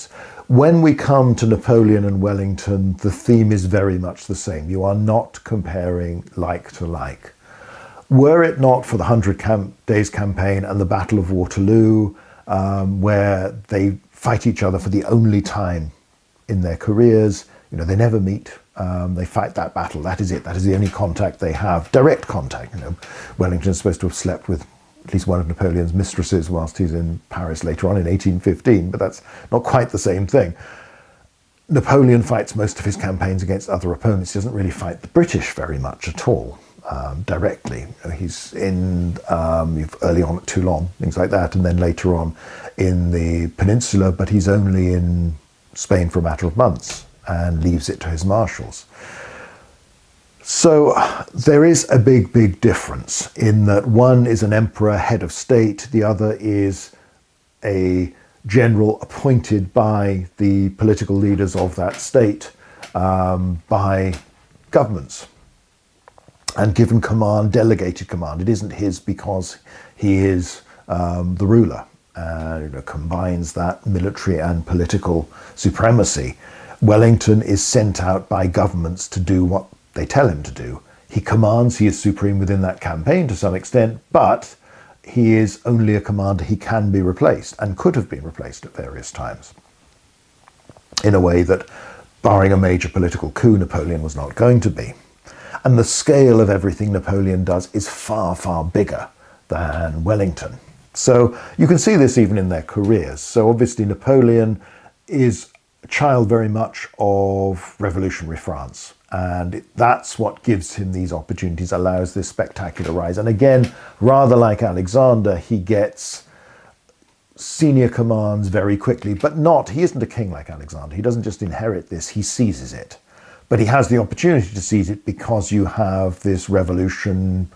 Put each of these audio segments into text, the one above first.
difference. When we come to Napoleon and Wellington, the theme is very much the same. You are not comparing like to like. Were it not for the 100 Days Campaign and the Battle of Waterloo, where they fight each other for the only time in their careers, they never meet. They fight that battle. That is it. That is the only contact they have. Direct contact. Wellington is supposed to have slept with at least one of Napoleon's mistresses whilst he's in Paris later on in 1815, but that's not quite the same thing. Napoleon fights most of his campaigns against other opponents. He doesn't really fight the British very much at all, directly. He's in early on at Toulon, things like that, and then later on in the peninsula, but he's only in Spain for a matter of months and leaves it to his marshals. So there is a big, big difference in that one is an emperor, head of state, the other is a general appointed by the political leaders of that state, by governments, and given command, delegated command. It isn't his because he is the ruler, and combines that military and political supremacy. Wellington is sent out by governments to do what they tell him to do. He commands, he is supreme within that campaign to some extent, but he is only a commander. He can be replaced and could have been replaced at various times in a way that, barring a major political coup, Napoleon was not going to be. And the scale of everything Napoleon does is far, far bigger than Wellington. So you can see this even in their careers. So obviously Napoleon is a child very much of revolutionary France. And that's what gives him these opportunities, allows this spectacular rise. And again, rather like Alexander, he gets senior commands very quickly, but he isn't a king like Alexander. He doesn't just inherit this, he seizes it. But he has the opportunity to seize it because you have this revolution,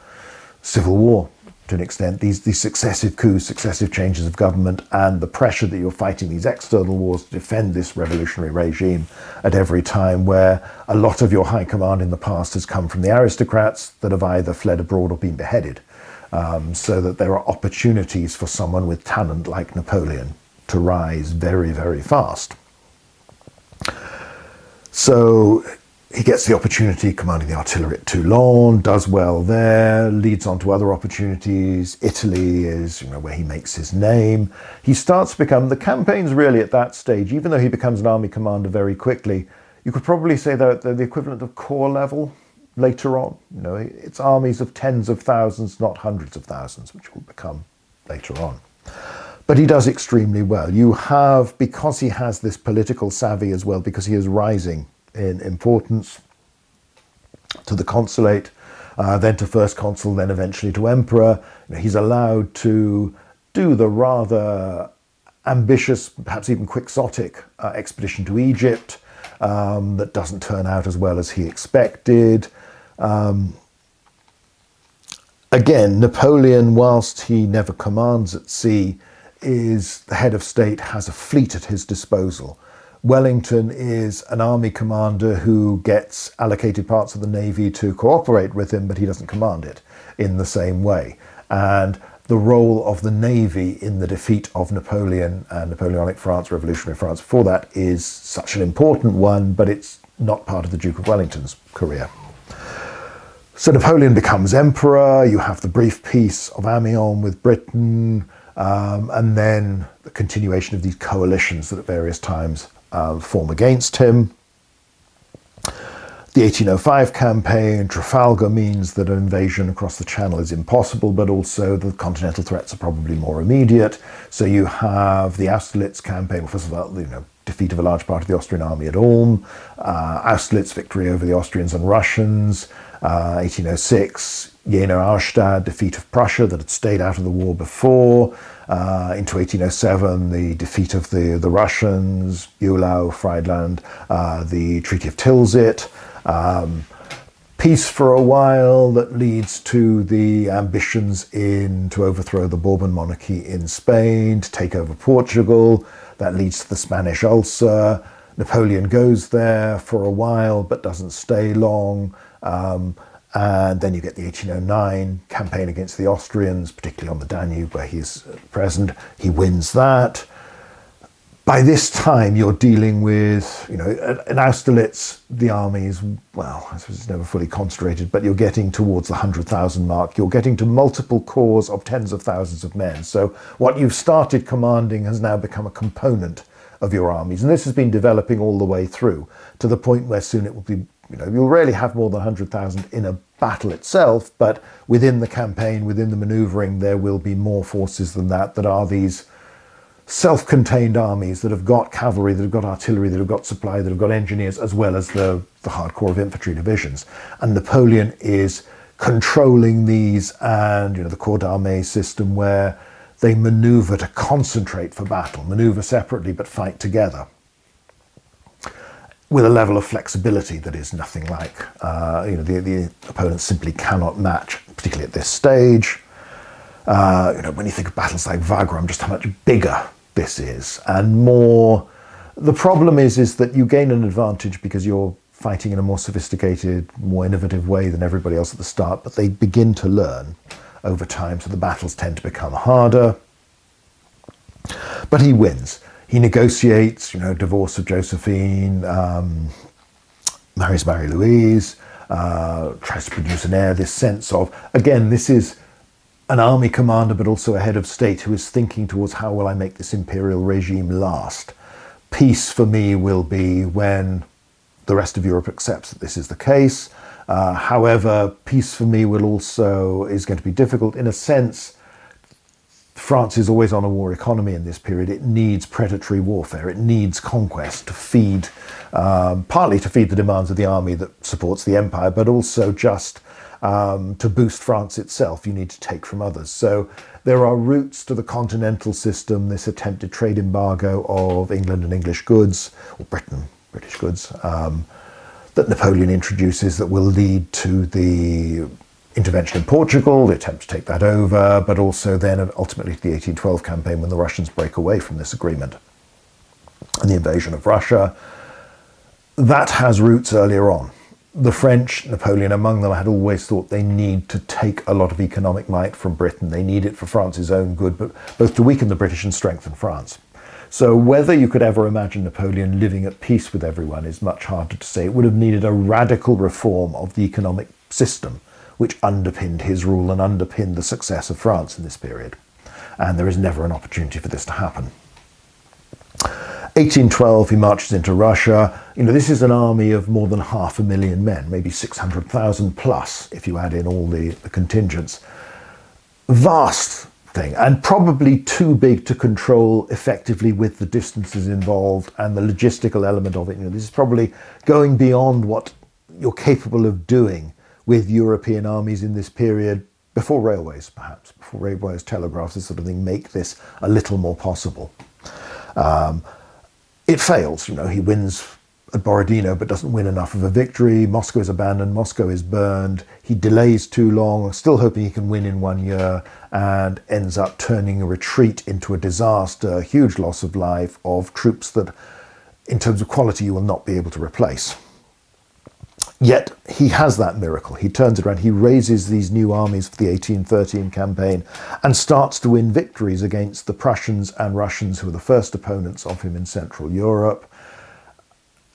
civil war to an extent, these successive coups, successive changes of government, and the pressure that you're fighting these external wars to defend this revolutionary regime at every time, where a lot of your high command in the past has come from the aristocrats that have either fled abroad or been beheaded. So that there are opportunities for someone with talent like Napoleon to rise very, very fast. So he gets the opportunity commanding the artillery at Toulon, does well there, leads on to other opportunities. Italy is where he makes his name. He starts to become, the campaigns really at that stage, even though he becomes an army commander very quickly, you could probably say they're the equivalent of corps level later on. It's armies of tens of thousands, not hundreds of thousands, which will become later on. But he does extremely well. You have, because he has this political savvy as well, because he is rising in importance to the consulate, then to first consul, then eventually to emperor. He's allowed to do the rather ambitious, perhaps even quixotic expedition to Egypt that doesn't turn out as well as he expected. Again, Napoleon, whilst he never commands at sea, is the head of state, has a fleet at his disposal. Wellington is an army commander who gets allocated parts of the navy to cooperate with him, but he doesn't command it in the same way. And the role of the navy in the defeat of Napoleon and Napoleonic France, revolutionary France before that, is such an important one, but it's not part of the Duke of Wellington's career. So Napoleon becomes emperor, you have the brief peace of Amiens with Britain, and then the continuation of these coalitions that at various times form against him. The 1805 campaign, Trafalgar, means that an invasion across the Channel is impossible, but also the continental threats are probably more immediate. So you have the Austerlitz campaign, well, first of all, defeat of a large part of the Austrian army at Ulm, Austerlitz victory over the Austrians and Russians, 1806, Jena-Auerstadt, defeat of Prussia that had stayed out of the war before, into 1807, the defeat of the Russians, Bulau, Friedland, the Treaty of Tilsit, peace for a while that leads to the ambitions to overthrow the Bourbon monarchy in Spain, to take over Portugal. That leads to the Spanish ulcer. Napoleon goes there for a while but doesn't stay long. And then you get the 1809 campaign against the Austrians, particularly on the Danube where he's present. He wins that. By this time, you're dealing with, in Austerlitz, the armies, well, I suppose it's never fully concentrated, but you're getting towards the 100,000 mark. You're getting to multiple corps of tens of thousands of men. So what you've started commanding has now become a component of your armies. And this has been developing all the way through to the point where soon it will be, you'll rarely have more than 100,000 in a battle itself, but within the campaign, within the maneuvering, there will be more forces than that are these self-contained armies that have got cavalry, that have got artillery, that have got supply, that have got engineers, as well as the hardcore of infantry divisions. And Napoleon is controlling these, and the corps d'armée system, where they maneuver to concentrate for battle, maneuver separately but fight together, with a level of flexibility that is nothing like the opponents simply cannot match, particularly at this stage. When you think of battles like Wagram, just how much bigger this is and more. The problem is that you gain an advantage because you're fighting in a more sophisticated, more innovative way than everybody else at the start, but they begin to learn over time, so the battles tend to become harder. But he wins. He negotiates, divorce of Josephine, marries Marie-Louise, tries to produce an heir, this sense of, again, this is an army commander, but also a head of state who is thinking towards how will I make this imperial regime last. Peace for me will be when the rest of Europe accepts that this is the case. However, peace for me is going to be difficult in a sense. France is always on a war economy in this period. It needs predatory warfare. It needs conquest to feed, partly to feed the demands of the army that supports the empire, but also just to boost France itself. You need to take from others. So there are routes to the continental system, this attempted trade embargo of England and English goods, or British goods, that Napoleon introduces that will lead to the intervention in Portugal, the attempt to take that over, but also then ultimately to the 1812 campaign when the Russians break away from this agreement and the invasion of Russia. That has roots earlier on. The French, Napoleon among them, had always thought they need to take a lot of economic might from Britain. They need it for France's own good, but both to weaken the British and strengthen France. So whether you could ever imagine Napoleon living at peace with everyone is much harder to say. It would have needed a radical reform of the economic system, which underpinned his rule and underpinned the success of France in this period. And there is never an opportunity for this to happen. 1812, he marches into Russia. This is an army of more than 500,000 men, maybe 600,000 plus, if you add in all the contingents. Vast thing, and probably too big to control effectively with the distances involved and the logistical element of it. This is probably going beyond what you're capable of doing with European armies in this period, before railways, perhaps, before railways, telegraphs, this sort of thing, make this a little more possible. It fails, he wins at Borodino, but doesn't win enough of a victory. Moscow is abandoned, Moscow is burned. He delays too long, still hoping he can win in 1 year, and ends up turning a retreat into a disaster, huge loss of life of troops that, in terms of quality, you will not be able to replace. Yet he has that miracle. He turns it around. He raises these new armies for the 1813 campaign and starts to win victories against the Prussians and Russians, who were the first opponents of him in Central Europe,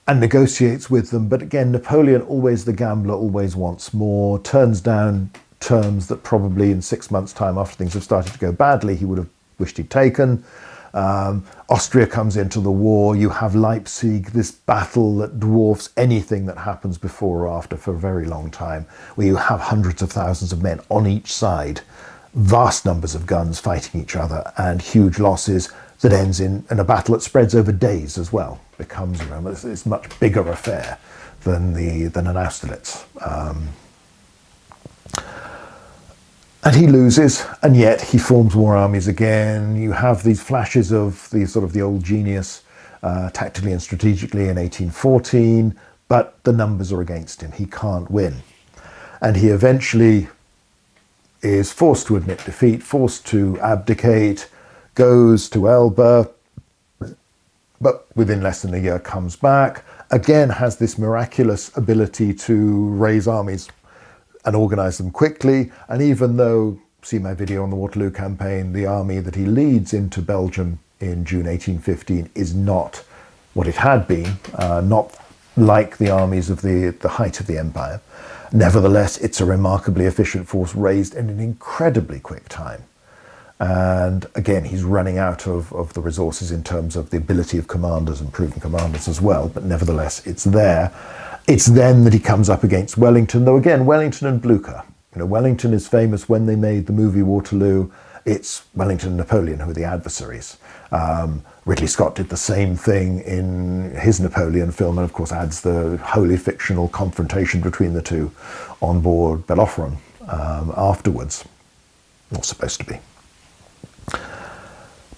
and negotiates with them. But again, Napoleon, always the gambler, always wants more, turns down terms that probably in 6 months' time, after things have started to go badly, he would have wished he'd taken. Austria comes into the war. You have Leipzig, this battle that dwarfs anything that happens before or after for a very long time, where you have hundreds of thousands of men on each side, vast numbers of guns fighting each other, and huge losses that ends in a battle that spreads over days as well. Becomes, it's a much bigger affair than an Austerlitz. And he loses, and yet he forms more armies again. You have these flashes of the old genius, tactically and strategically in 1814, but the numbers are against him. He can't win. And he eventually is forced to admit defeat, forced to abdicate, goes to Elba, but within less than a year comes back, again has this miraculous ability to raise armies and organise them quickly. And even though, see my video on the Waterloo campaign, the army that he leads into Belgium in June 1815 is not what it had been, not like the armies of the height of the empire. Nevertheless, it's a remarkably efficient force raised in an incredibly quick time. And again, he's running out of the resources in terms of the ability of commanders and proven commanders as well, but nevertheless, it's there. It's then that he comes up against Wellington, though again, Wellington and Blucher. You know, Wellington is famous when they made the movie Waterloo. It's Wellington and Napoleon who are the adversaries. Ridley Scott did the same thing in his Napoleon film, and of course adds the wholly fictional confrontation between the two on board Bellerophon afterwards, or supposed to be.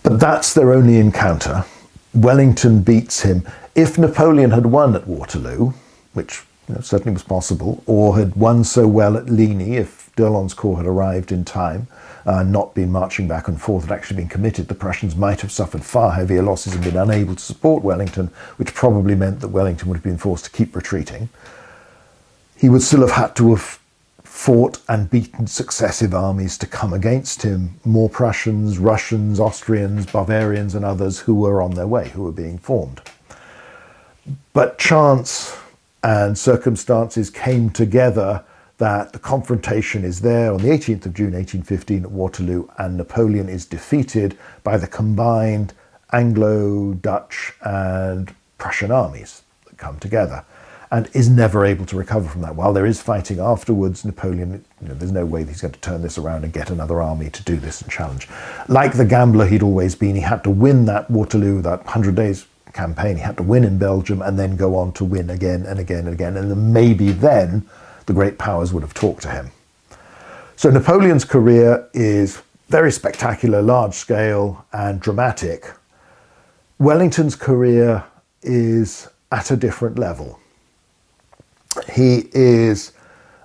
But that's their only encounter. Wellington beats him. If Napoleon had won at Waterloo, which certainly was possible, or had won so well at Ligny, if d'Erlon's corps had arrived in time, not been marching back and forth, had actually been committed, the Prussians might have suffered far heavier losses and been unable to support Wellington, which probably meant that Wellington would have been forced to keep retreating. He would still have had to have fought and beaten successive armies to come against him, more Prussians, Russians, Austrians, Bavarians and others who were on their way, who were being formed. But chance and circumstances came together that the confrontation is there on the 18th of June 1815 at Waterloo, and Napoleon is defeated by the combined Anglo, Dutch and Prussian armies that come together, and is never able to recover from that. While there is fighting afterwards, Napoleon, there's no way that he's going to turn this around and get another army to do this and challenge. Like the gambler he'd always been, he had to win that Waterloo, that 100 days campaign, he had to win in Belgium and then go on to win again and again and again, and then maybe then the great powers would have talked to him. So Napoleon's career is very spectacular, large scale and dramatic. Wellington's career is at a different level. He is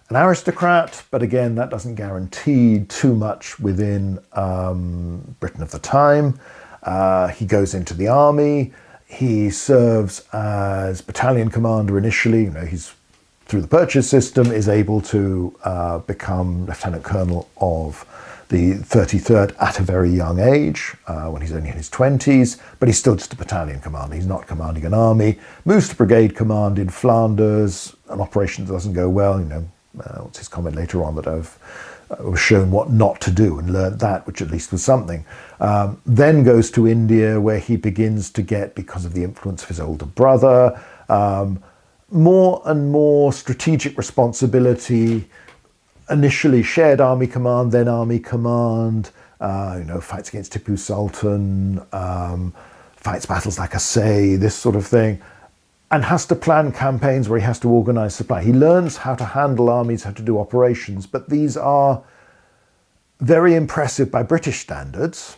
an aristocrat, but again, that doesn't guarantee too much within Britain of the time. He goes into the army. He serves as battalion commander initially. He's through the purchase system is able to become lieutenant colonel of the 33rd at a very young age, when he's only in his 20s, but he's still just a battalion commander. He's not commanding an army. Moves to brigade command in Flanders, an operation that doesn't go well. What's his comment later on that I've was shown what not to do and learned that, which at least was something. Then goes to India, where he begins to get, because of the influence of his older brother, more and more strategic responsibility. Initially shared army command, then army command, fights against Tipu Sultan, fights battles like Assaye, this sort of thing, and has to plan campaigns where he has to organize supply. He learns how to handle armies, how to do operations, but these are very impressive by British standards,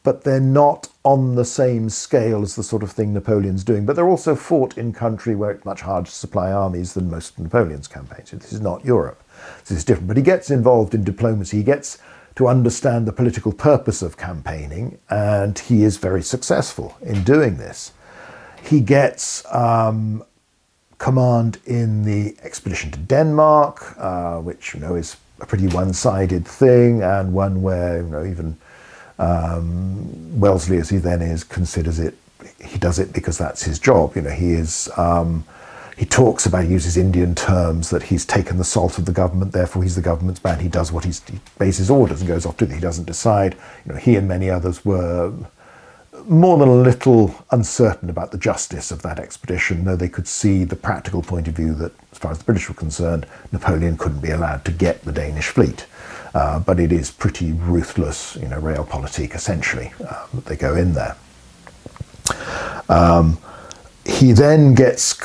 but they're not on the same scale as the sort of thing Napoleon's doing. But they're also fought in country where it's much harder to supply armies than most of Napoleon's campaigns. This is not Europe. This is different. But he gets involved in diplomacy. He gets to understand the political purpose of campaigning, and he is very successful in doing this. He gets command in the expedition to Denmark, which is a pretty one-sided thing, and one where even Wellesley, as he then is, considers it, he does it because that's his job. He talks about, he uses Indian terms, that he's taken the salt of the government, therefore he's the government's man. He does what he bases orders and goes off to it. He doesn't decide. He and many others were more than a little uncertain about the justice of that expedition, though they could see the practical point of view that, as far as the British were concerned, Napoleon couldn't be allowed to get the Danish fleet. But it is pretty ruthless, realpolitik, essentially, that they go in there. He then gets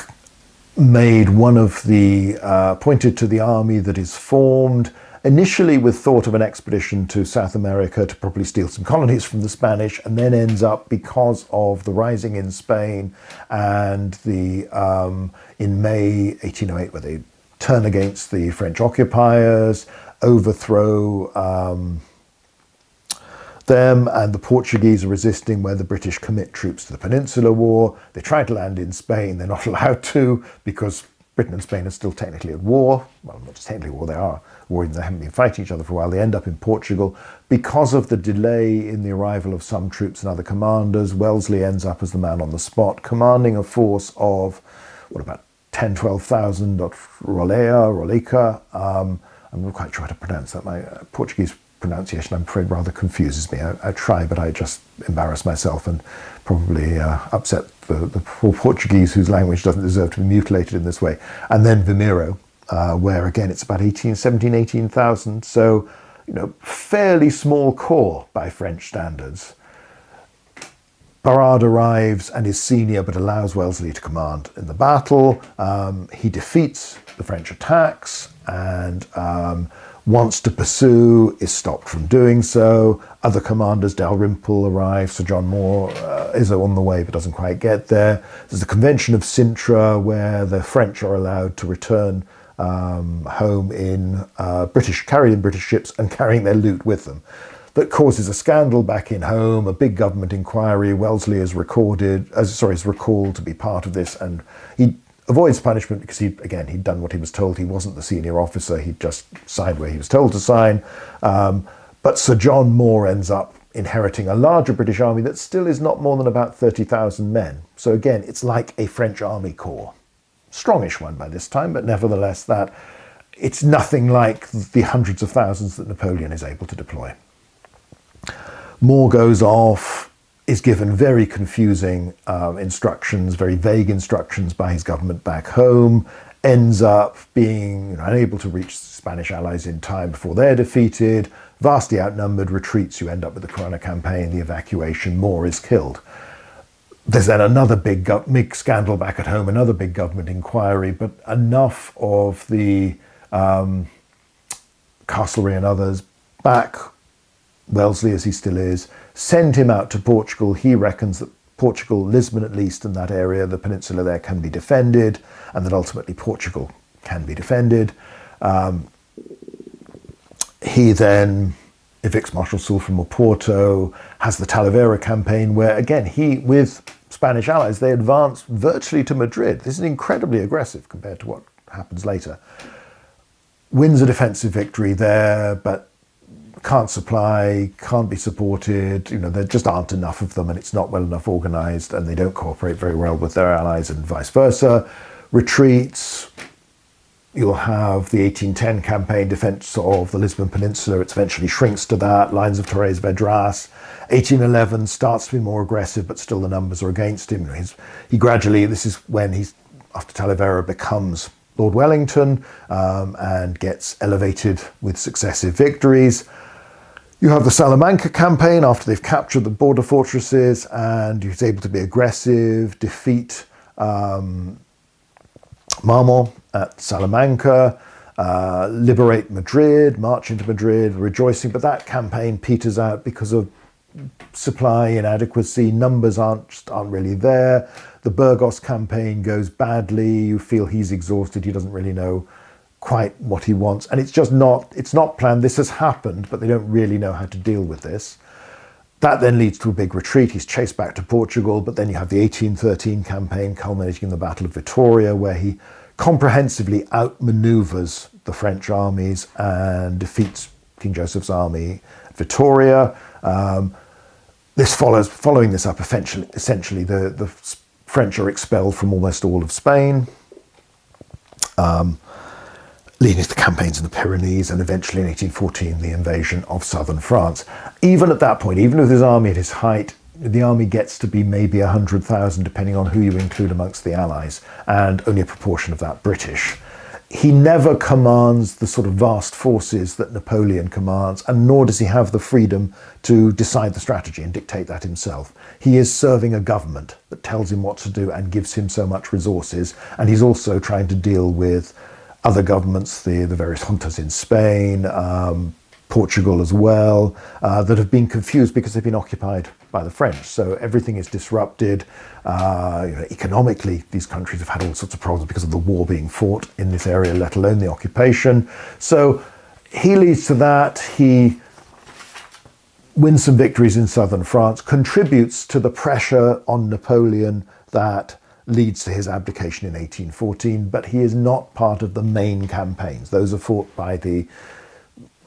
made one of the, appointed to the army that is formed, initially with thought of an expedition to South America to probably steal some colonies from the Spanish, and then ends up, because of the rising in Spain and the in May 1808, where they turn against the French occupiers, overthrow them, and the Portuguese are resisting, where the British commit troops to the Peninsular War. They try to land in Spain. They're not allowed to, because Britain and Spain are still technically at war. Well, not just technically at war, they are war, they haven't been fighting each other for a while. They end up in Portugal. Because of the delay in the arrival of some troops and other commanders, Wellesley ends up as the man on the spot, commanding a force of, what, about 10, 12,000 Roleica. I'm not quite sure how to pronounce that. My Portuguese pronunciation, I'm afraid, rather confuses me. I try, but I just embarrass myself and probably upset the poor Portuguese whose language doesn't deserve to be mutilated in this way. And then Vimero, where again it's about 18,000. So, you know, fairly small corps by French standards. Barrard arrives and is senior, but allows Wellesley to command in the battle. He defeats the French attacks and wants to pursue, is stopped from doing so. Other commanders, Dalrymple arrives, Sir John Moore is on the way but doesn't quite get there. There's the Convention of Sintra where the French are allowed to return home in carried in British ships and carrying their loot with them. That causes a scandal back in home, a big government inquiry. Wellesley is recalled to be part of this, and he avoids punishment because he'd done what he was told. He wasn't the senior officer, he'd just signed where he was told to sign. But Sir John Moore ends up inheriting a larger British army that still is not more than about 30,000 men. So again, it's like a French army corps. Strongish one by this time, but nevertheless that it's nothing like the hundreds of thousands that Napoleon is able to deploy. Moore goes off, is given very confusing instructions, very vague instructions by his government back home, ends up being unable to reach Spanish allies in time before they're defeated, vastly outnumbered, retreats. You end up with the Corunna campaign, the evacuation. Moore is killed. There's then another big scandal back at home, another big government inquiry, but enough of the Castlereagh and others back Wellesley, as he still is, send him out to Portugal. He reckons that Portugal, Lisbon at least, and that area, the peninsula there, can be defended, and that ultimately Portugal can be defended. He then evicts Marshal Soult from Oporto, has the Talavera campaign, where again, with Spanish allies, they advance virtually to Madrid. This is incredibly aggressive compared to what happens later. Wins a defensive victory there, but can't supply, can't be supported, there just aren't enough of them and it's not well enough organised and they don't cooperate very well with their allies and vice versa. Retreats. You'll have the 1810 campaign, defence of the Lisbon Peninsula. It eventually shrinks to that. Lines of Torres Vedras. 1811 starts to be more aggressive, but still the numbers are against him. He gradually, this is when after Talavera, becomes Lord Wellington and gets elevated with successive victories. You have the Salamanca campaign after they've captured the border fortresses and he's able to be aggressive, defeat Marmont at Salamanca, liberate Madrid, march into Madrid, rejoicing, but that campaign peters out because of supply inadequacy, numbers aren't really there. The Burgos campaign goes badly, you feel he's exhausted, he doesn't really know quite what he wants, and it's not planned. This has happened, but they don't really know how to deal with this. That then leads to a big retreat. He's chased back to Portugal, but then you have the 1813 campaign culminating in the Battle of Vitoria, where he comprehensively outmaneuvers the French armies and defeats King Joseph's army at Vitoria. Following this up, essentially the French are expelled from almost all of Spain. Leading to the campaigns in the Pyrenees and eventually in 1814 the invasion of southern France. Even at that point, even with his army at his height, the army gets to be maybe 100,000 depending on who you include amongst the allies, and only a proportion of that British. He never commands the sort of vast forces that Napoleon commands, and nor does he have the freedom to decide the strategy and dictate that himself. He is serving a government that tells him what to do and gives him so much resources, and he's also trying to deal with other governments, the various juntas in Spain, Portugal as well, that have been confused because they've been occupied by the French. So everything is disrupted. Economically, these countries have had all sorts of problems because of the war being fought in this area, let alone the occupation. So he leads to that. He wins some victories in southern France, contributes to the pressure on Napoleon that leads to his abdication in 1814, but he is not part of the main campaigns. Those are fought by the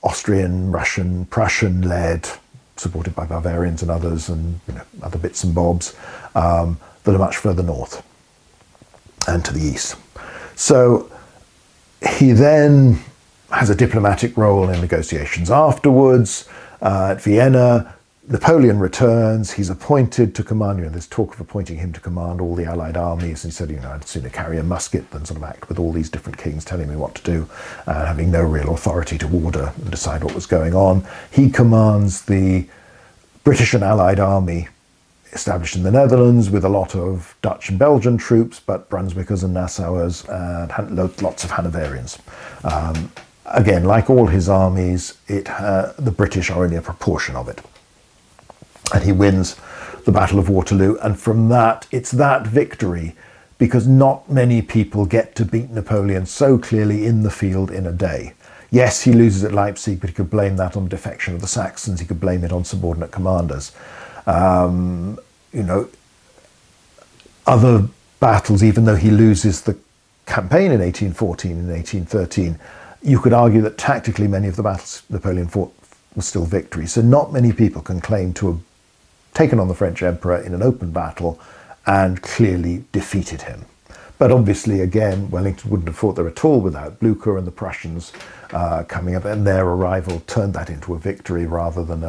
Austrian, Russian, Prussian-led, supported by Bavarians and others, and other bits and bobs that are much further north and to the east. So he then has a diplomatic role in negotiations afterwards. At Vienna, Napoleon returns, he's appointed to command, there's talk of appointing him to command all the Allied armies, and he said, I'd sooner carry a musket than sort of act with all these different kings telling me what to do, having no real authority to order and decide what was going on. He commands the British and Allied army established in the Netherlands with a lot of Dutch and Belgian troops, but Brunswickers and Nassauers and lots of Hanoverians. Again, like all his armies, the British are only a proportion of it. And he wins the Battle of Waterloo, and from that, it's that victory, because not many people get to beat Napoleon so clearly in the field in a day. Yes, he loses at Leipzig, but he could blame that on the defection of the Saxons, he could blame it on subordinate commanders. Other battles, even though he loses the campaign in 1814 and 1813, you could argue that tactically many of the battles Napoleon fought were still victories. So not many people can claim to have taken on the French emperor in an open battle and clearly defeated him. But obviously, again, Wellington wouldn't have fought there at all without Blucher and the Prussians coming up, and their arrival turned that into a victory rather than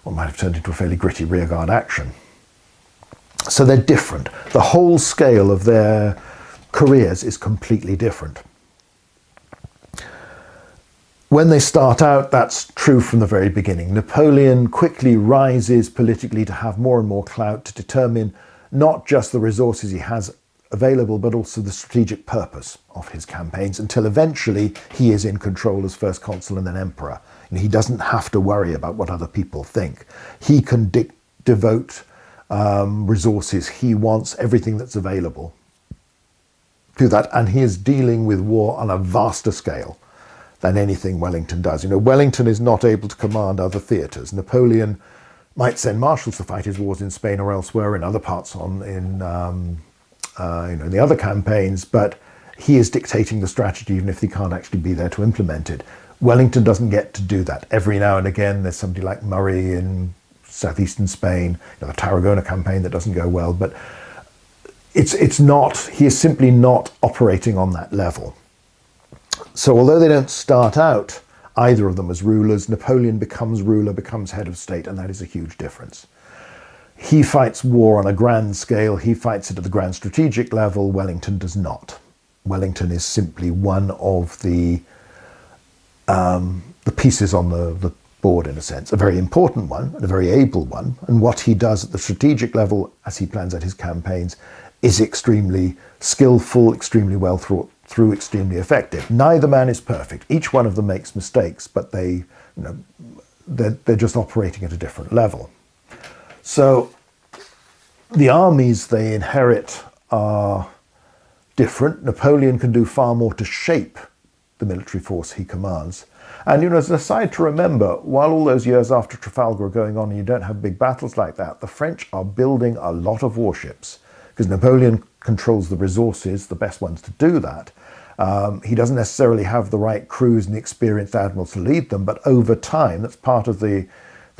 what might have turned into a fairly gritty rearguard action. So they're different. The whole scale of their careers is completely different. When they start out, that's true from the very beginning. Napoleon quickly rises politically to have more and more clout, to determine not just the resources he has available, but also the strategic purpose of his campaigns, until eventually he is in control as first consul and then emperor. He doesn't have to worry about what other people think. He can devote resources he wants, everything that's available to that, and he is dealing with war on a vaster scale than anything Wellington does. Wellington is not able to command other theatres. Napoleon might send marshals to fight his wars in Spain or elsewhere, in other parts in the other campaigns, but he is dictating the strategy even if he can't actually be there to implement it. Wellington doesn't get to do that. Every now and again there's somebody like Murray in southeastern Spain, the Tarragona campaign that doesn't go well, but he is simply not operating on that level. So although they don't start out, either of them, as rulers, Napoleon becomes ruler, becomes head of state, and that is a huge difference. He fights war on a grand scale, he fights it at the grand strategic level, Wellington does not. Wellington is simply one of the pieces on the board, in a sense, a very important one, and a very able one, and what he does at the strategic level, as he plans out his campaigns, is extremely skillful, extremely well thought through, extremely effective. Neither man is perfect. Each one of them makes mistakes, but they're just operating at a different level. So the armies they inherit are different. Napoleon can do far more to shape the military force he commands. And as an aside to remember, while all those years after Trafalgar are going on and you don't have big battles like that, the French are building a lot of warships, because Napoleon controls the resources, the best ones to do that. He doesn't necessarily have the right crews and the experienced admirals to lead them, but over time, that's part of the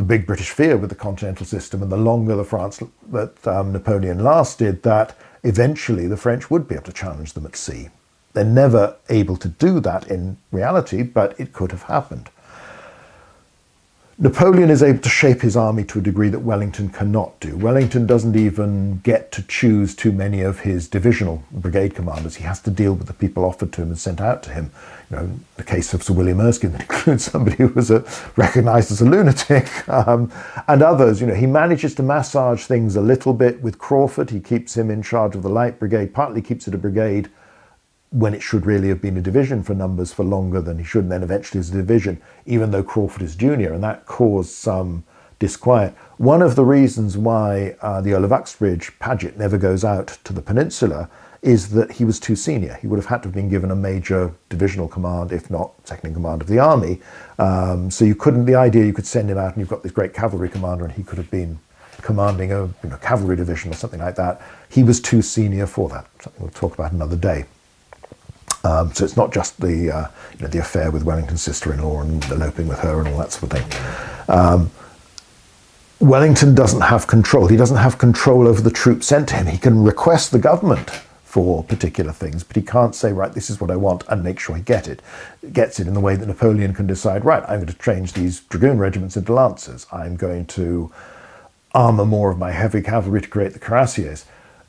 big British fear with the continental system, and the longer that Napoleon lasted, that eventually the French would be able to challenge them at sea. They're never able to do that in reality, but it could have happened. Napoleon is able to shape his army to a degree that Wellington cannot do. Wellington doesn't even get to choose too many of his divisional brigade commanders. He has to deal with the people offered to him and sent out to him. The case of Sir William Erskine that includes somebody who was recognised as a lunatic, and others. He manages to massage things a little bit with Crawford. He keeps him in charge of the light brigade, partly keeps it a brigade when it should really have been a division for numbers for longer than he should, and then eventually as a division, even though Crawford is junior, and that caused some disquiet. One of the reasons why the Earl of Uxbridge, Paget, never goes out to the peninsula is that he was too senior. He would have had to have been given a major divisional command, if not second in command of the army. So the idea you could send him out and you've got this great cavalry commander and he could have been commanding a cavalry division or something like that. He was too senior for that. Something we'll talk about another day. So it's not just the the affair with Wellington's sister-in-law and eloping with her and all that sort of thing. Wellington doesn't have control. He doesn't have control over the troops sent to him. He can request the government for particular things, but he can't say, right, this is what I want, and make sure he gets it in the way that Napoleon can decide, right, I'm going to change these dragoon regiments into lancers. I'm going to armour more of my heavy cavalry to create the cuirassiers.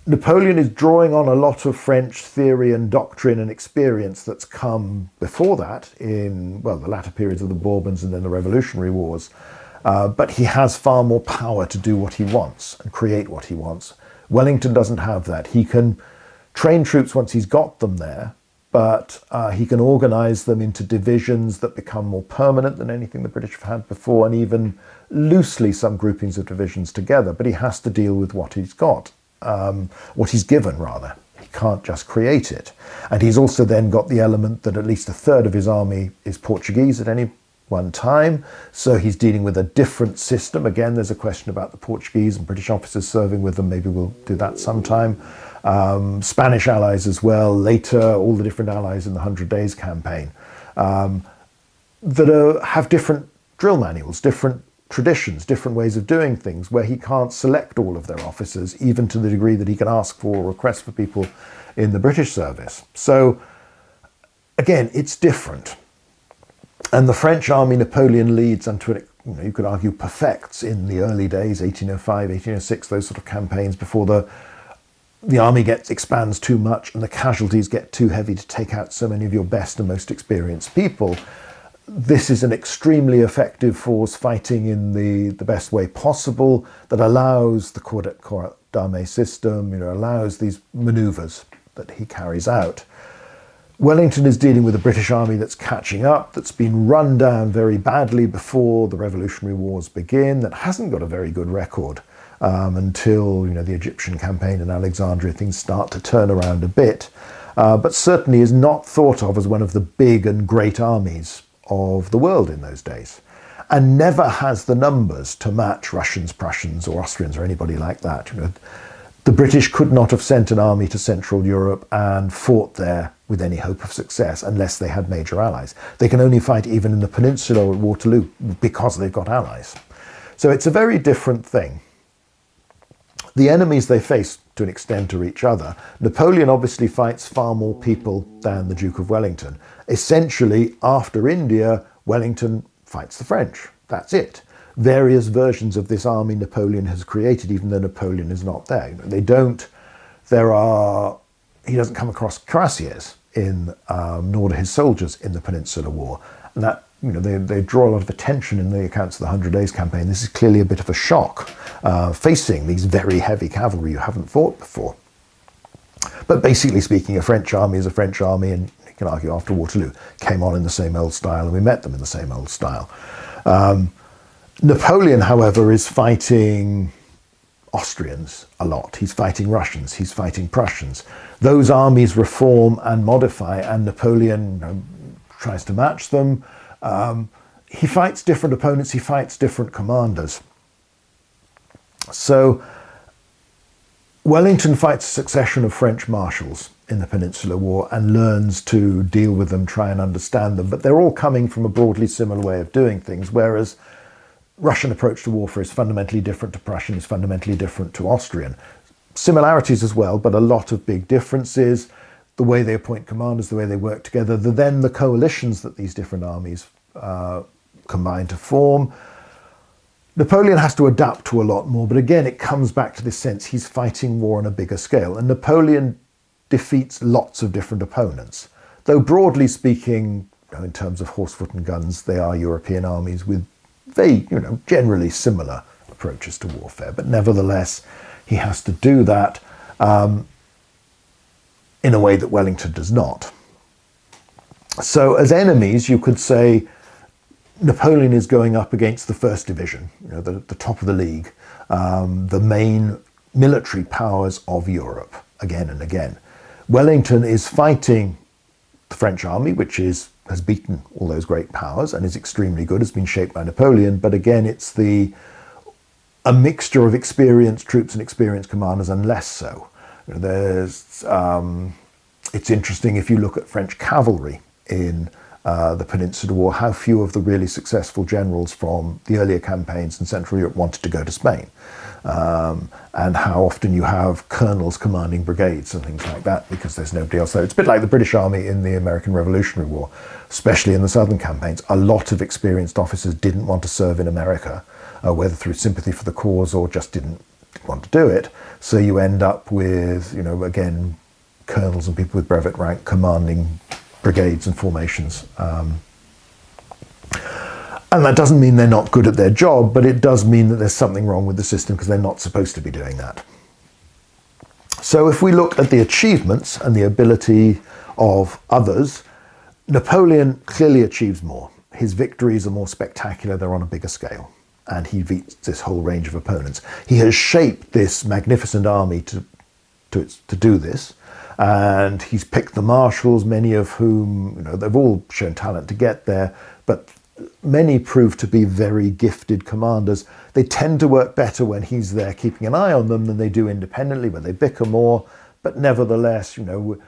Napoleon is drawing on a lot of French theory and doctrine and experience that's come before that in, well, the latter periods of the Bourbons and then the Revolutionary Wars. But he has far more power to do what he wants and create what he wants. Wellington doesn't have that. He can train troops once he's got them there, but he can organise them into divisions that become more permanent than anything the British have had before, and even loosely some groupings of divisions together. But he has to deal with what he's got, what he's given, rather. He can't just create it. And he's also then got the element that at least a third of his army is Portuguese at any one time, so he's dealing with a different system. Again, there's a question about the Portuguese and British officers serving with them. Maybe we'll do that sometime. Spanish allies as well, later all the different allies in the 100 Days campaign that have different drill manuals, different traditions, different ways of doing things, where he can't select all of their officers, even to the degree that he can ask for or request for people in the British service. So again, it's different. And the French army Napoleon leads unto it, you could argue perfects in the early days, 1805, 1806, those sort of campaigns before the army expands too much and the casualties get too heavy to take out so many of your best and most experienced people. This is an extremely effective force fighting in the best way possible that allows the corps d'armée system, allows these manoeuvres that he carries out. Wellington is dealing with a British army that's catching up, that's been run down very badly before the Revolutionary Wars begin, that hasn't got a very good record until the Egyptian campaign in Alexandria. Things start to turn around a bit, but certainly is not thought of as one of the big and great armies of the world in those days, and never has the numbers to match Russians, Prussians or Austrians or anybody like that. The British could not have sent an army to Central Europe and fought there with any hope of success unless they had major allies. They can only fight even in the peninsula or at Waterloo because they've got allies. So it's a very different thing. The enemies they face to an extent are each other. Napoleon obviously fights far more people than the Duke of Wellington. Essentially, after India, Wellington fights the French. That's it. Various versions of this army Napoleon has created, even though Napoleon is not there. He doesn't come across cuirassiers nor do his soldiers in the Peninsular War. And that, they draw a lot of attention in the accounts of the 100 Days campaign. This is clearly a bit of a shock, facing these very heavy cavalry you haven't fought before. But basically speaking, a French army is a French army, and you can argue after Waterloo came on in the same old style, and we met them in the same old style. Napoleon, however, is fighting Austrians a lot. He's fighting Russians, he's fighting Prussians. Those armies reform and modify, and Napoleon tries to match them. He fights different opponents, he fights different commanders. So Wellington fights a succession of French marshals in the Peninsular War and learns to deal with them, try and understand them, but they're all coming from a broadly similar way of doing things, whereas Russian approach to warfare is fundamentally different to Prussian, is fundamentally different to Austrian. Similarities as well, but a lot of big differences. The way they appoint commanders, the way they work together, then the coalitions that these different armies combine to form. Napoleon has to adapt to a lot more, but again, it comes back to this sense he's fighting war on a bigger scale. And Napoleon defeats lots of different opponents. Though broadly speaking, in terms of horse, foot and guns, they are European armies with very, generally similar approaches to warfare. But nevertheless, he has to do that in a way that Wellington does not. So as enemies, you could say Napoleon is going up against the First Division, the top of the league, the main military powers of Europe, again and again. Wellington is fighting the French army, which has beaten all those great powers and is extremely good, has been shaped by Napoleon, but again, it's the a mixture of experienced troops and experienced commanders, and less so. There's, it's interesting if you look at French cavalry in the Peninsular War, how few of the really successful generals from the earlier campaigns in Central Europe wanted to go to Spain. And how often you have colonels commanding brigades and things like that because there's nobody else there. It's a bit like the British Army in the American Revolutionary War, especially in the southern campaigns. A lot of experienced officers didn't want to serve in America, whether through sympathy for the cause or just didn't want to do it. So you end up with, you know, again, colonels and people with brevet rank commanding brigades and formations. And that doesn't mean they're not good at their job, but it does mean that there's something wrong with the system because they're not supposed to be doing that. So if we look at the achievements and the ability of others, Napoleon clearly achieves more. His victories are more spectacular, they're on a bigger scale, and he beats this whole range of opponents. He has shaped this magnificent army to do this, and he's picked the marshals, many of whom, you know, they've all shown talent to get there, but many prove to be very gifted commanders. They tend to work better when he's there keeping an eye on them than they do independently, where they bicker more. But nevertheless, you know,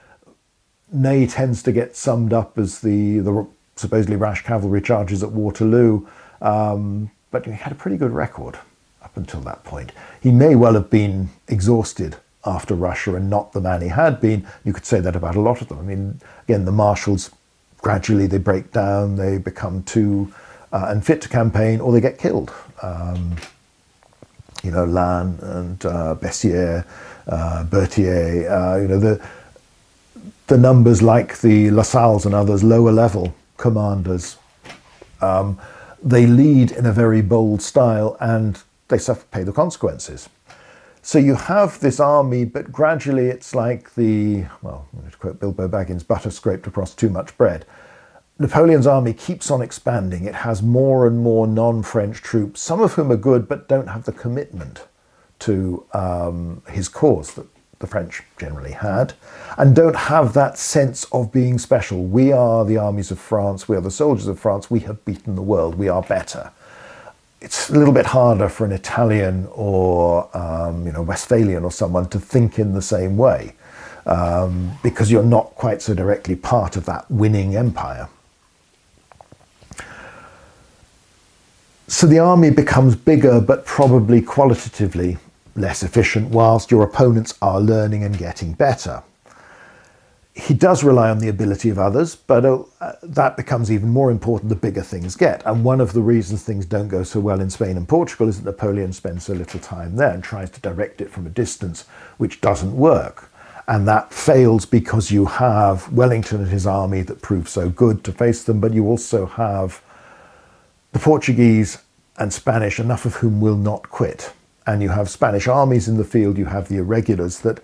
Ney tends to get summed up as the supposedly rash cavalry charges at Waterloo, but he had a pretty good record up until that point. He may well have been exhausted after Russia and not the man he had been. You could say that about a lot of them. I mean, again, the marshals, gradually they break down, they become too unfit to campaign, or they get killed. You know, Lannes and Bessières, Berthier, you know, the numbers like the Lassalles and others, lower level commanders, they lead in a very bold style and they pay the consequences. So you have this army, but gradually it's like well, to quote Bilbo Baggins, butter scraped across too much bread. Napoleon's army keeps on expanding. It has more and more non-French troops, some of whom are good, but don't have the commitment to his cause that the French generally had, and don't have that sense of being special. We are the armies of France, we are the soldiers of France, we have beaten the world, we are better. It's a little bit harder for an Italian or you know, Westphalian or someone to think in the same way because you're not quite so directly part of that winning empire. So the army becomes bigger, but probably qualitatively less efficient, whilst your opponents are learning and getting better. He does rely on the ability of others, but that becomes even more important the bigger things get. And one of the reasons things don't go so well in Spain and Portugal is that Napoleon spends so little time there and tries to direct it from a distance, which doesn't work. And that fails because you have Wellington and his army that prove so good to face them, but you also have the Portuguese and Spanish, enough of whom will not quit. And you have Spanish armies in the field, you have the irregulars that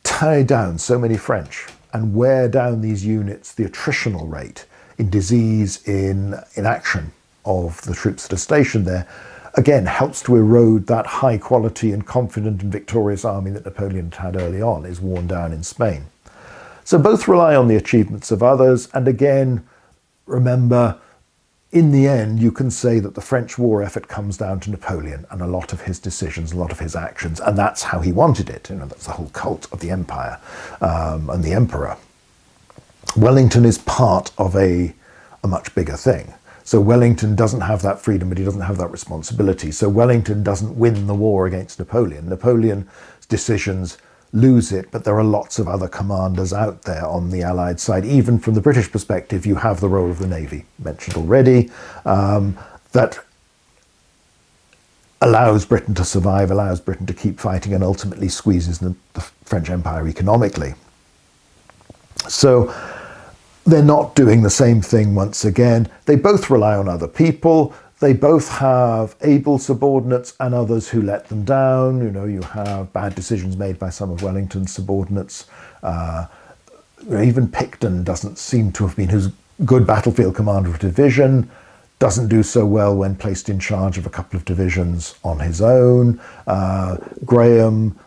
tie down so many French and wear down these units, the attritional rate in disease, in inaction of the troops that are stationed there, again, helps to erode that high quality and confident and victorious army that Napoleon had early on, is worn down in Spain. So both rely on the achievements of others, and again, remember, in the end, you can say that the French war effort comes down to Napoleon and a lot of his decisions, a lot of his actions, and that's how he wanted it. You know, that's the whole cult of the empire and the emperor. Wellington is part of a much bigger thing. So Wellington doesn't have that freedom, but he doesn't have that responsibility. So Wellington doesn't win the war against Napoleon. Napoleon's decisions lose it, but there are lots of other commanders out there on the Allied side. Even from the British perspective, you have the role of the Navy, mentioned already, that allows Britain to survive, allows Britain to keep fighting, and ultimately squeezes the French Empire economically. So they're not doing the same thing once again. They both rely on other people. They both have able subordinates and others who let them down. You know, you have bad decisions made by some of Wellington's subordinates. Even Picton doesn't seem to have been his good battlefield commander of a division, doesn't do so well when placed in charge of a couple of divisions on his own. Graham,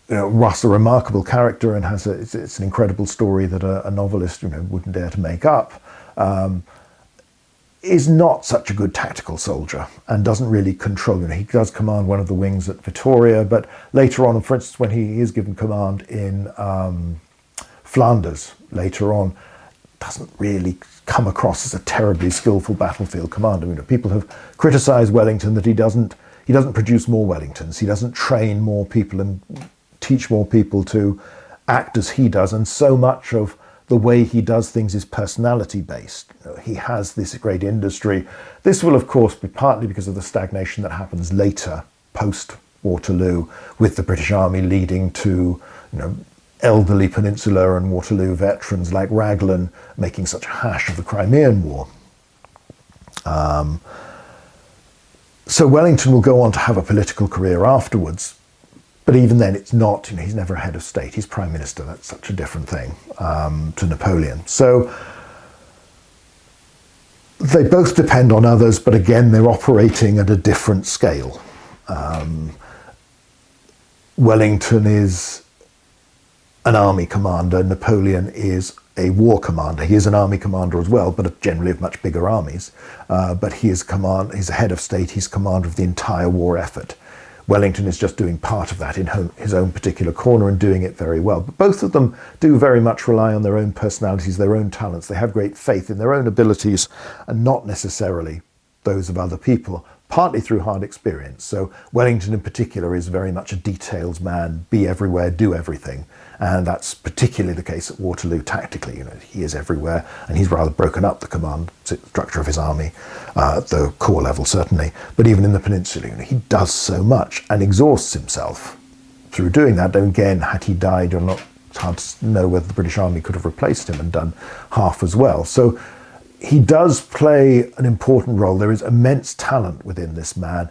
you know, Ross, a remarkable character, and has it's an incredible story that a novelist, you know, wouldn't dare to make up. is not such a good tactical soldier and doesn't really control. He does command one of the wings at Vittoria, but later on, for instance, when he is given command in Flanders later on, doesn't really come across as a terribly skillful battlefield commander. People have criticised Wellington that he doesn't produce more Wellingtons. He doesn't train more people and teach more people to act as he does, and so much of the way he does things is personality based. He has this great industry. This will of course be partly because of the stagnation that happens later, post Waterloo, with the British Army leading to elderly Peninsular and Waterloo veterans like Raglan making such a hash of the Crimean War. So Wellington will go on to have a political career afterwards, but even then it's not, he's never a head of state, he's prime minister. That's such a different thing to Napoleon. So they both depend on others, but again, they're operating at a different scale. Wellington is an army commander, Napoleon is a war commander. He is an army commander as well, but generally of much bigger armies. But he's a head of state, he's commander of the entire war effort. Wellington is just doing part of that in his own particular corner and doing it very well. But both of them do very much rely on their own personalities, their own talents. They have great faith in their own abilities and not necessarily those of other people, partly through hard experience. So Wellington in particular is very much a details man, be everywhere, do everything. And that's particularly the case at Waterloo tactically. He is everywhere, and he's rather broken up the command structure of his army, the corps level certainly. But even in the peninsula, he does so much and exhausts himself through doing that. And again, had he died, or not, it's hard to know whether the British Army could have replaced him and done half as well. So he does play an important role. There is immense talent within this man.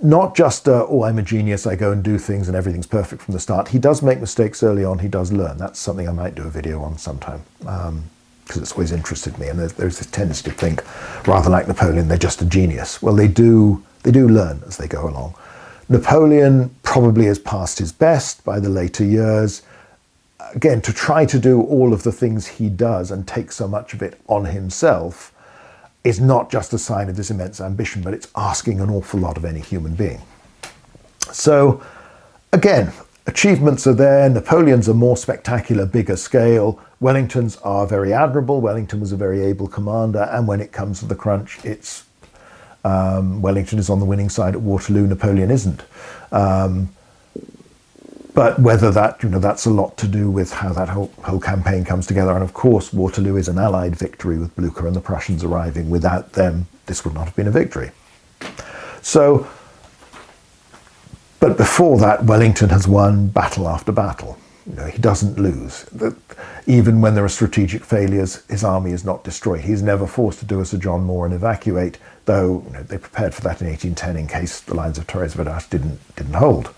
Not just, oh, I'm a genius, I go and do things and everything's perfect from the start. He does make mistakes early on, he does learn. That's something I might do a video on sometime, because it's always interested me. And there's this tendency to think, rather like Napoleon, they're just a genius. Well, they do learn as they go along. Napoleon probably is past his best by the later years. Again, to try to do all of the things he does and take so much of it on himself is not just a sign of this immense ambition, but it's asking an awful lot of any human being. So again, achievements are there. Napoleon's a more spectacular, bigger scale. Wellington's are very admirable. Wellington was a very able commander, and when it comes to the crunch, it's Wellington is on the winning side at Waterloo, Napoleon isn't. But whether that, that's a lot to do with how that whole campaign comes together. And of course, Waterloo is an Allied victory with Blucher and the Prussians arriving. Without them, this would not have been a victory. So, but before that, Wellington has won battle after battle. He doesn't lose. Even when there are strategic failures, his army is not destroyed. He's never forced to do a Sir John Moore and evacuate, though they prepared for that in 1810 in case the lines of Torres Vedras didn't hold.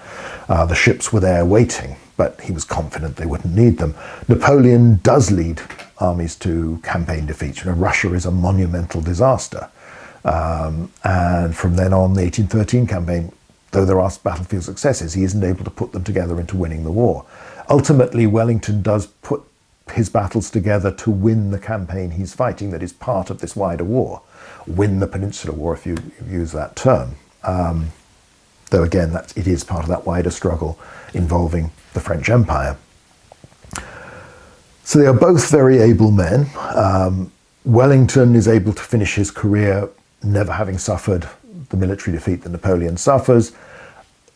The ships were there waiting, but he was confident they wouldn't need them. Napoleon does lead armies to campaign defeats. Russia is a monumental disaster. And from then on, the 1813 campaign, though there are battlefield successes, he isn't able to put them together into winning the war. Ultimately, Wellington does put his battles together to win the campaign he's fighting that is part of this wider war. Win the Peninsular War, if you use that term. Though again, it is part of that wider struggle involving the French Empire. So they are both very able men. Wellington is able to finish his career never having suffered the military defeat that Napoleon suffers.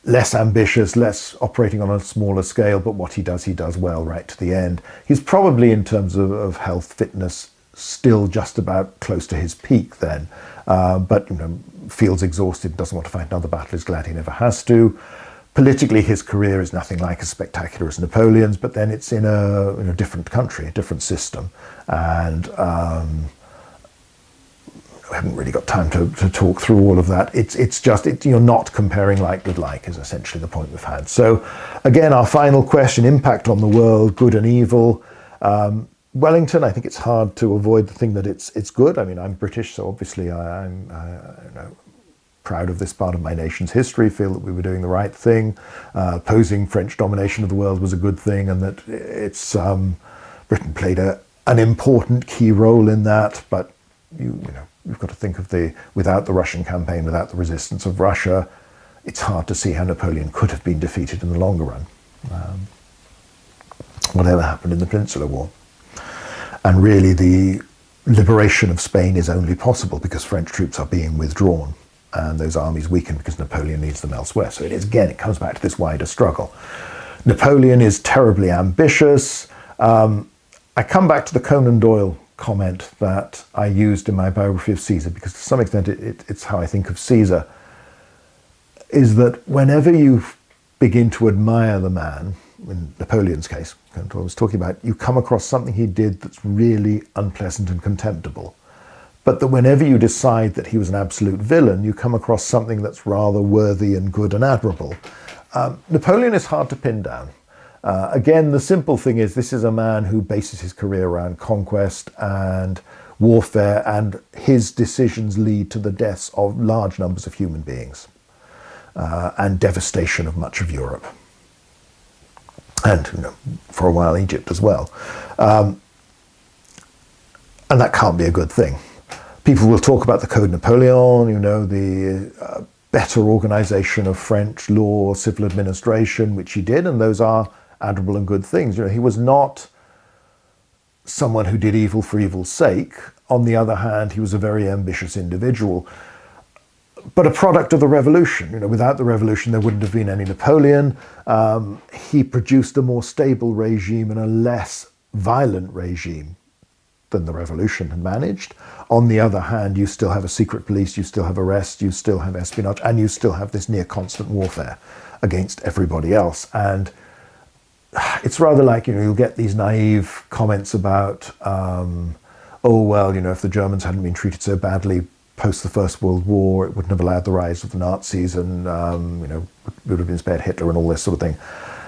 Less ambitious, less operating on a smaller scale, but what he does well right to the end. He's probably, in terms of health, fitness, still just about close to his peak then, but feels exhausted, doesn't want to fight another battle, is glad he never has to. Politically, his career is nothing like as spectacular as Napoleon's, but then it's in a different country, a different system, and we haven't really got time to talk through all of that. You're not comparing like with like is essentially the point we've had. So again, our final question, impact on the world, good and evil. Wellington, I think it's hard to avoid the thing that it's good. I mean, I'm British, so obviously I'm proud of this part of my nation's history, feel that we were doing the right thing. Opposing French domination of the world was a good thing, and that Britain played an important key role in that, but you've got to think of without the Russian campaign, without the resistance of Russia, it's hard to see how Napoleon could have been defeated in the longer run. Whatever happened in the Peninsular War. And really the liberation of Spain is only possible because French troops are being withdrawn and those armies weaken because Napoleon needs them elsewhere. So it comes back to this wider struggle. Napoleon is terribly ambitious. I come back to the Conan Doyle comment that I used in my biography of Caesar, because to some extent it's how I think of Caesar, is that whenever you begin to admire the man, in Napoleon's case, I was talking about, you come across something he did that's really unpleasant and contemptible. But that whenever you decide that he was an absolute villain, you come across something that's rather worthy and good and admirable. Napoleon is hard to pin down. Again, the simple thing is, this is a man who bases his career around conquest and warfare, and his decisions lead to the deaths of large numbers of human beings and devastation of much of Europe. And for a while Egypt as well. And that can't be a good thing. People will talk about the Code Napoleon, the better organization of French law, civil administration, which he did, and those are admirable and good things. He was not someone who did evil for evil's sake. On the other hand, he was a very ambitious individual, but a product of the revolution. Without the revolution, there wouldn't have been any Napoleon. He produced a more stable regime and a less violent regime than the revolution had managed. On the other hand, you still have a secret police, you still have arrests, you still have espionage, and you still have this near constant warfare against everybody else. And it's rather like, you'll get these naive comments about, oh, well, if the Germans hadn't been treated so badly post the First World War, it wouldn't have allowed the rise of the Nazis, and would have been spared Hitler and all this sort of thing.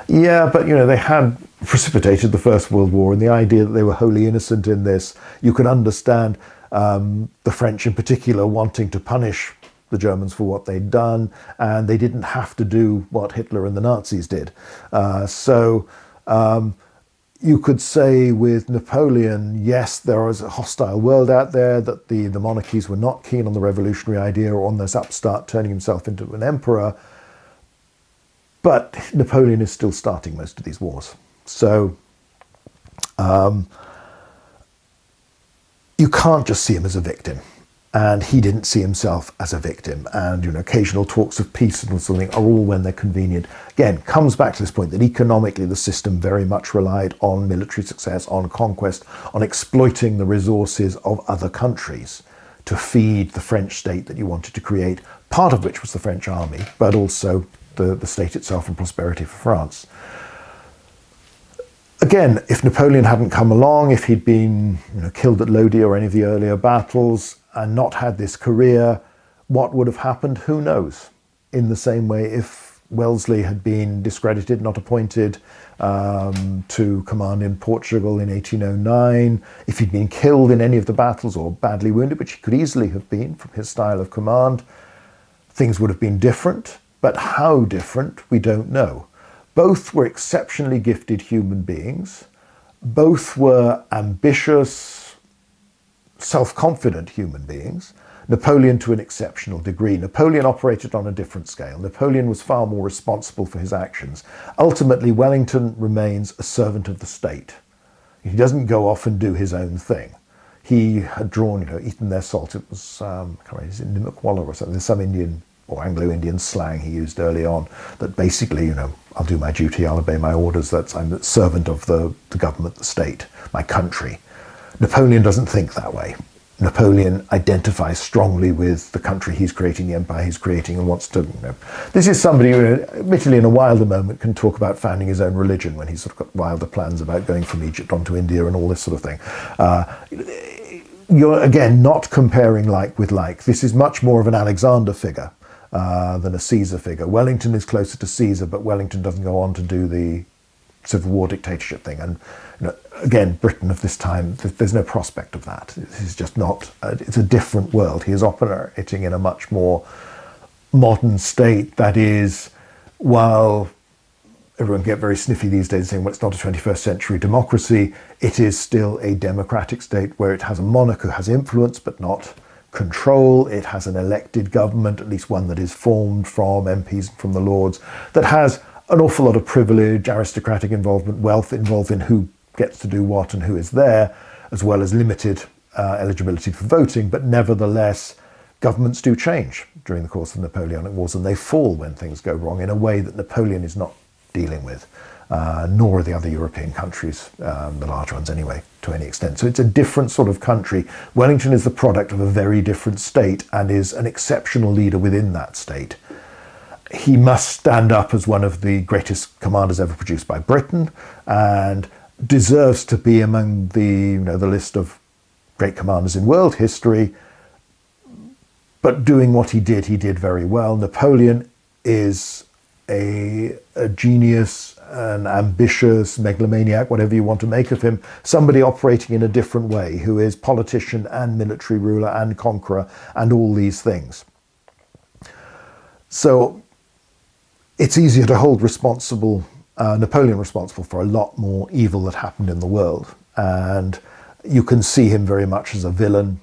Yeah, but they had precipitated the First World War, and the idea that they were wholly innocent in this, you can understand the French in particular wanting to punish the Germans for what they'd done, and they didn't have to do what Hitler and the Nazis did. You could say with Napoleon, yes, there was a hostile world out there, that the monarchies were not keen on the revolutionary idea or on this upstart turning himself into an emperor, but Napoleon is still starting most of these wars. So you can't just see him as a victim. And he didn't see himself as a victim. And occasional talks of peace and something are all when they're convenient. Again, comes back to this point that economically the system very much relied on military success, on conquest, on exploiting the resources of other countries to feed the French state that you wanted to create, part of which was the French army, but also the state itself and prosperity for France. Again, if Napoleon hadn't come along, if he'd been killed at Lodi or any of the earlier battles and not had this career, what would have happened? Who knows? In the same way, if Wellesley had been discredited, not appointed to command in Portugal in 1809, if he'd been killed in any of the battles or badly wounded, which he could easily have been from his style of command, things would have been different. But how different, we don't know. Both were exceptionally gifted human beings. Both were ambitious, self-confident human beings. Napoleon to an exceptional degree. Napoleon operated on a different scale. Napoleon was far more responsible for his actions. Ultimately, Wellington remains a servant of the state. He doesn't go off and do his own thing. He had drawn, eaten their salt. It was, I can't remember, is it Nimikwala or something? There's some Indian or Anglo-Indian slang he used early on that basically, I'll do my duty, I'll obey my orders, I'm the servant of the government, the state, my country. Napoleon doesn't think that way. Napoleon identifies strongly with the country he's creating, the empire he's creating, and wants to, this is somebody who, admittedly in a wilder moment, can talk about founding his own religion when he's sort of got wilder plans about going from Egypt onto India and all this sort of thing. You're, again, not comparing like with like. This is much more of an Alexander figure than a Caesar figure. Wellington is closer to Caesar, but Wellington doesn't go on to do the Civil War dictatorship thing. And again, Britain of this time, there's no prospect of that. This is just not, it's a different world. He is operating in a much more modern state that is, while everyone get very sniffy these days saying, well, it's not a 21st century democracy, it is still a democratic state where it has a monarch who has influence, but not control. It has an elected government, at least one that is formed from MPs and from the Lords, that has an awful lot of privilege, aristocratic involvement, wealth involved in who gets to do what and who is there, as well as limited eligibility for voting. But nevertheless, governments do change during the course of the Napoleonic Wars, and they fall when things go wrong in a way that Napoleon is not dealing with, nor are the other European countries, the large ones anyway, to any extent. So it's a different sort of country. Wellington is the product of a very different state and is an exceptional leader within that state. He must stand up as one of the greatest commanders ever produced by Britain, and deserves to be among the list of great commanders in world history. But doing what he did very well. Napoleon is a genius, an ambitious megalomaniac, whatever you want to make of him, somebody operating in a different way, who is politician and military ruler and conqueror and all these things. So it's easier to hold Napoleon responsible for a lot more evil that happened in the world. And you can see him very much as a villain,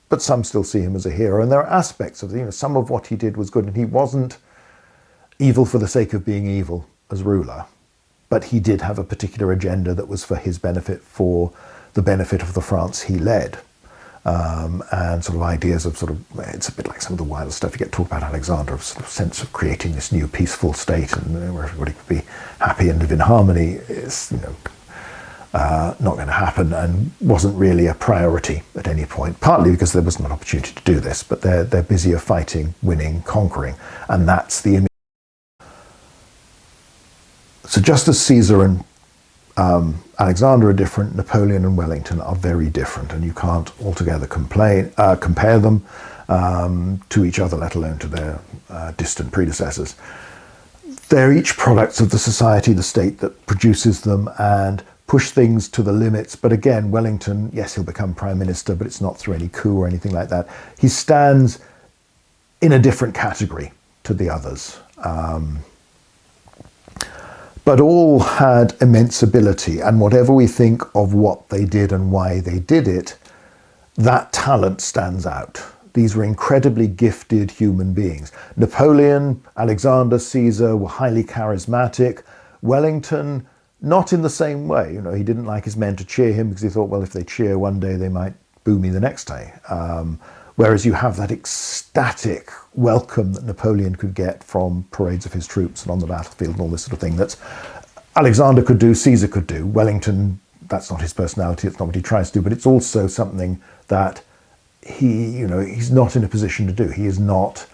but some still see him as a hero. And there are aspects of, some of what he did was good, and he wasn't evil for the sake of being evil as ruler, but he did have a particular agenda that was for his benefit, for the benefit of the France he led. And sort of ideas of it's a bit like some of the wild stuff you get talked about Alexander, of sort of sense of creating this new peaceful state and where everybody could be happy and live in harmony is, not going to happen, and wasn't really a priority at any point, partly because there wasn't an opportunity to do this, but they're busier fighting, winning, conquering, and that's the image. So just as Caesar and Alexander are different, Napoleon and Wellington are very different, and you can't altogether compare them to each other, let alone to their distant predecessors. They're each products of the society, the state that produces them, and push things to the limits. But again, Wellington, yes, he'll become prime minister, but it's not through any coup or anything like that. He stands in a different category to the others. But all had immense ability, and whatever we think of what they did and why they did it, that talent stands out. These were incredibly gifted human beings. Napoleon, Alexander, Caesar were highly charismatic. Wellington, not in the same way. He didn't like his men to cheer him because he thought, well, if they cheer one day, they might boo me the next day. Whereas you have that ecstatic welcome that Napoleon could get from parades of his troops and on the battlefield and all this sort of thing that Alexander could do, Caesar could do. Wellington, that's not his personality, it's not what he tries to do, but it's also something that he's not in a position to do. He is not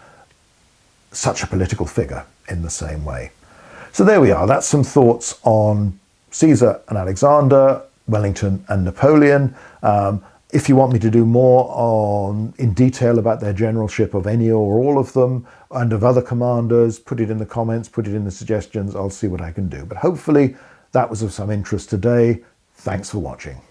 such a political figure in the same way. So there we are. That's some thoughts on Caesar and Alexander, Wellington and Napoleon. If you want me to do more in detail about their generalship of any or all of them and of other commanders, put it in the comments, put it in the suggestions. I'll see what I can do. But hopefully that was of some interest today. Thanks for watching.